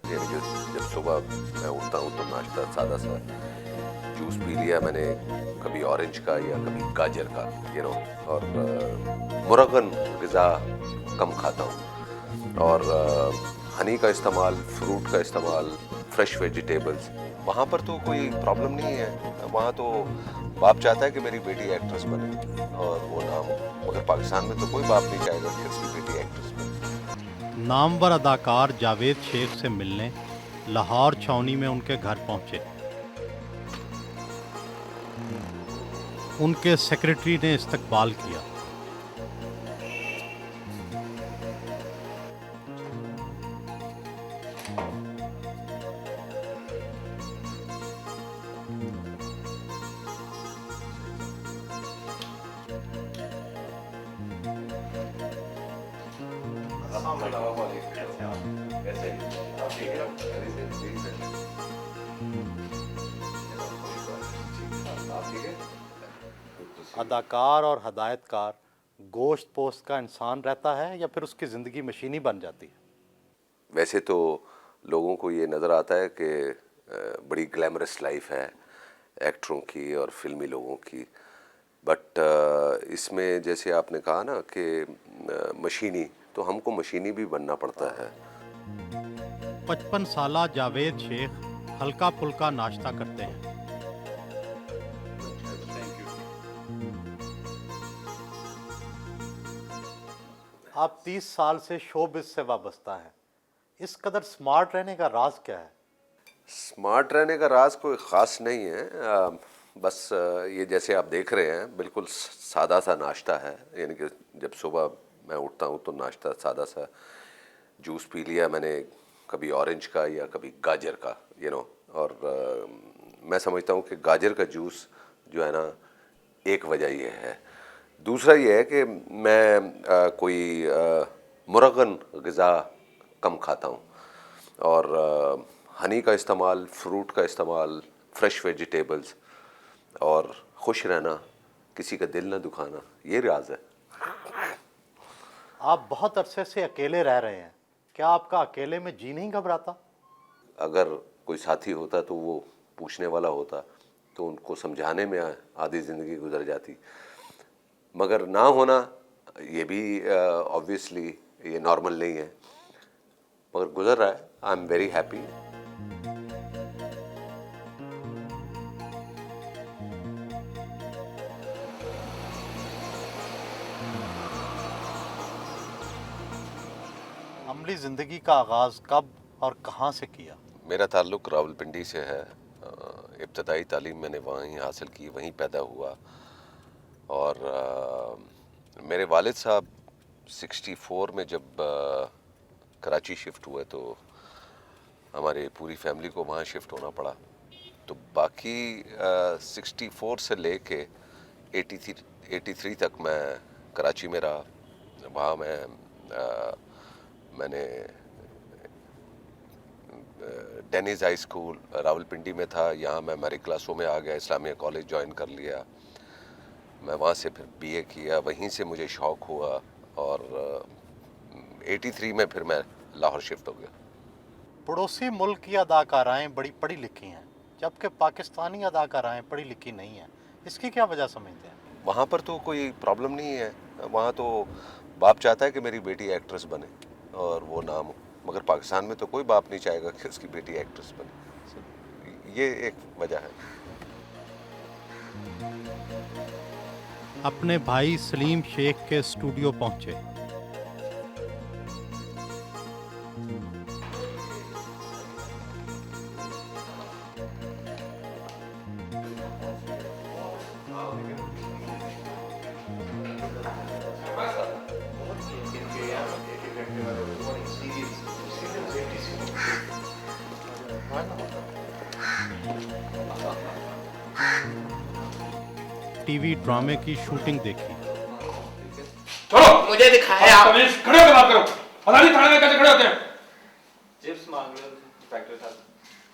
यानी कि जब सुबह मैं उठता हूँ तो नाश्ता सादा सा जूस पी लिया मैंने, कभी ऑरेंज का या कभी गाजर का, और मुरगन ग़िज़ा कम खाता हूँ, और हनी का इस्तेमाल, फ्रूट का इस्तेमाल, फ्रेश वेजिटेबल्स। वहाँ पर तो कोई प्रॉब्लम नहीं है, वहाँ तो बाप चाहता है कि मेरी बेटी एक्ट्रेस बने और वो नाम हो, मगर पाकिस्तान में तो कोई बाप नहीं चाहेगा कि उसकी बेटी एक्ट्रेस बने। नामवर अदाकार जावेद शेख से मिलने लाहौर छावनी में उनके घर पहुंचे। उनके सेक्रेटरी ने इस्तकबाल किया। अदाकार और हदायतकार गोश्त पोस्ट का इंसान रहता है या फिर उसकी ज़िंदगी मशीनी बन जाती है? वैसे तो लोगों को ये नज़र आता है कि बड़ी ग्लैमरस लाइफ है एक्टरों की और फिल्मी लोगों की, बट इसमें जैसे आपने कहा ना कि मशीनी, तो हमको मशीनी भी बनना पड़ता है। 55 साला जावेद शेख हल्का फुल्का नाश्ता करते हैं। आप 30 साल से शोबिज़ से वाबस्ता हैं। इस कदर स्मार्ट रहने का राज क्या है? स्मार्ट रहने का राज कोई ख़ास नहीं है, बस ये जैसे आप देख रहे हैं बिल्कुल सादा सा नाश्ता है, यानी कि जब सुबह मैं उठता हूँ तो नाश्ता सादा सा जूस पी लिया मैंने, कभी ऑरेंज का या कभी गाजर का, और मैं समझता हूँ कि गाजर का जूस जो है ना, एक वजह ये है। दूसरा ये है कि मैं कोई मुरगन ग़िज़ा कम खाता हूँ, और हनी का इस्तेमाल, फ्रूट का इस्तेमाल, फ्रेश वेजिटेबल्स, और खुश रहना, किसी का दिल ना दुखाना, ये राज है। आप बहुत अरसे से अकेले रह रहे हैं, क्या आपका अकेले में जी नहीं घबराता? अगर कोई साथी होता तो वो पूछने वाला होता तो उनको समझाने में आधी ज़िंदगी गुजर जाती, मगर ना होना ये भी ऑब्वियसली ये नॉर्मल नहीं है, मगर गुजर रहा है। I am very happy. अमली ज़िंदगी का आगाज़ कब और कहाँ से किया? मेरा ताल्लुक़ रावलपिंडी से है। इब्तदाई तालीम मैंने वहीं हासिल की, वहीं पैदा हुआ, और मेरे वालिद साहब 64 में जब कराची शिफ्ट हुए तो हमारे पूरी फैमिली को वहाँ शिफ्ट होना पड़ा। तो बाकी 64 से लेके 83 तक मैं कराची में रहा। वहाँ मैंने डेनिस हाई स्कूल रावलपिंडी में था, यहाँ मैं मेरी क्लासों में आ गया, इस्लामिया कॉलेज ज्वाइन कर लिया। मैं वहाँ से फिर बीए किया, वहीं से मुझे शौक़ हुआ, और 83 में फिर मैं लाहौर शिफ्ट हो गया। पड़ोसी मुल्क की अदाकाराएं बड़ी पढ़ी लिखी हैं, जबकि पाकिस्तानी अदाकाराएं पढ़ी लिखी नहीं हैं। इसकी क्या वजह समझते हैं? वहाँ पर तो कोई प्रॉब्लम नहीं है, वहाँ तो बाप चाहता है कि मेरी बेटी एक्ट्रेस बने और वो नाम हो, मगर पाकिस्तान में तो कोई बाप नहीं चाहेगा कि उसकी बेटी एक्ट्रेस बने। ये एक वजह है। अपने भाई सलीम शेख के स्टूडियो पहुंचे। टीवी ड्रामे की शूटिंग देखी। चलो मुझे दिखाया आप। खड़े होकर बात करो। पता नहीं थाने में कैसे खड़े होते हैं। चिप्स मांग रहे हो इंस्पेक्टर साहब।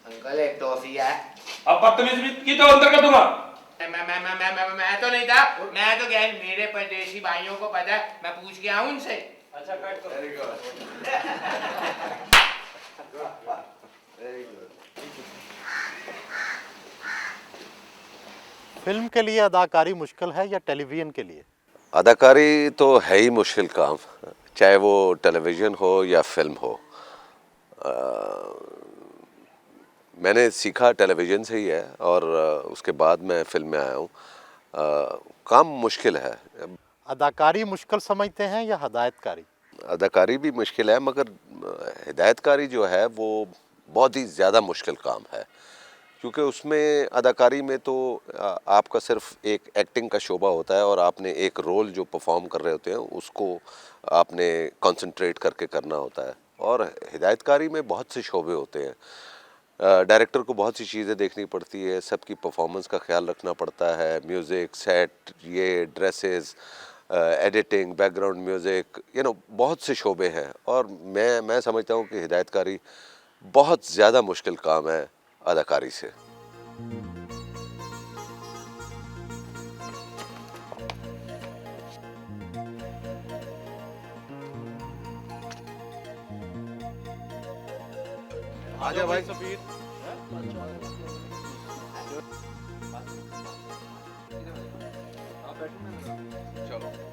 अंकल एक टॉफी है। अब बदतमीजी की तो अंदर कर दूंगा। मैं तो नहीं था, मैं तो गया। मेरे परदेशी भाइयों को पता है, मैं पूछ के आऊं उनसे। अच्छा कट करो। Very good. फिल्म के लिए अदाकारी मुश्किल है या टेलीविज़न के लिए? अदाकारी तो है ही मुश्किल काम, चाहे वो टेलीविज़न हो या फिल्म हो। मैंने सीखा टेलीविज़न से ही है और उसके बाद मैं फिल्म में आया हूँ। काम मुश्किल है। अदाकारी मुश्किल समझते हैं या हदायतकारी? अदाकारी भी मुश्किल है, मगर हिदायतकारी जो है वो बहुत ही ज़्यादा मुश्किल काम है, क्योंकि उसमें अदाकारी में तो आपका सिर्फ एक एक्टिंग का शोबा होता है और आपने एक रोल जो परफॉर्म कर रहे होते हैं उसको आपने कंसंट्रेट करके करना होता है। और हिदायतकारी में बहुत से शोबे होते हैं, डायरेक्टर को बहुत सी चीज़ें देखनी पड़ती है, सबकी परफॉर्मेंस का ख्याल रखना पड़ता है, म्यूज़िक, सेट, ये ड्रेसेस, एडिटिंग, बैकग्राउंड म्यूज़िक, बहुत से शोबे हैं। और मैं समझता हूँ कि हिदायतकारी बहुत ज़्यादा मुश्किल काम है अदाकारी से। आजा भाई सबीर। चलो।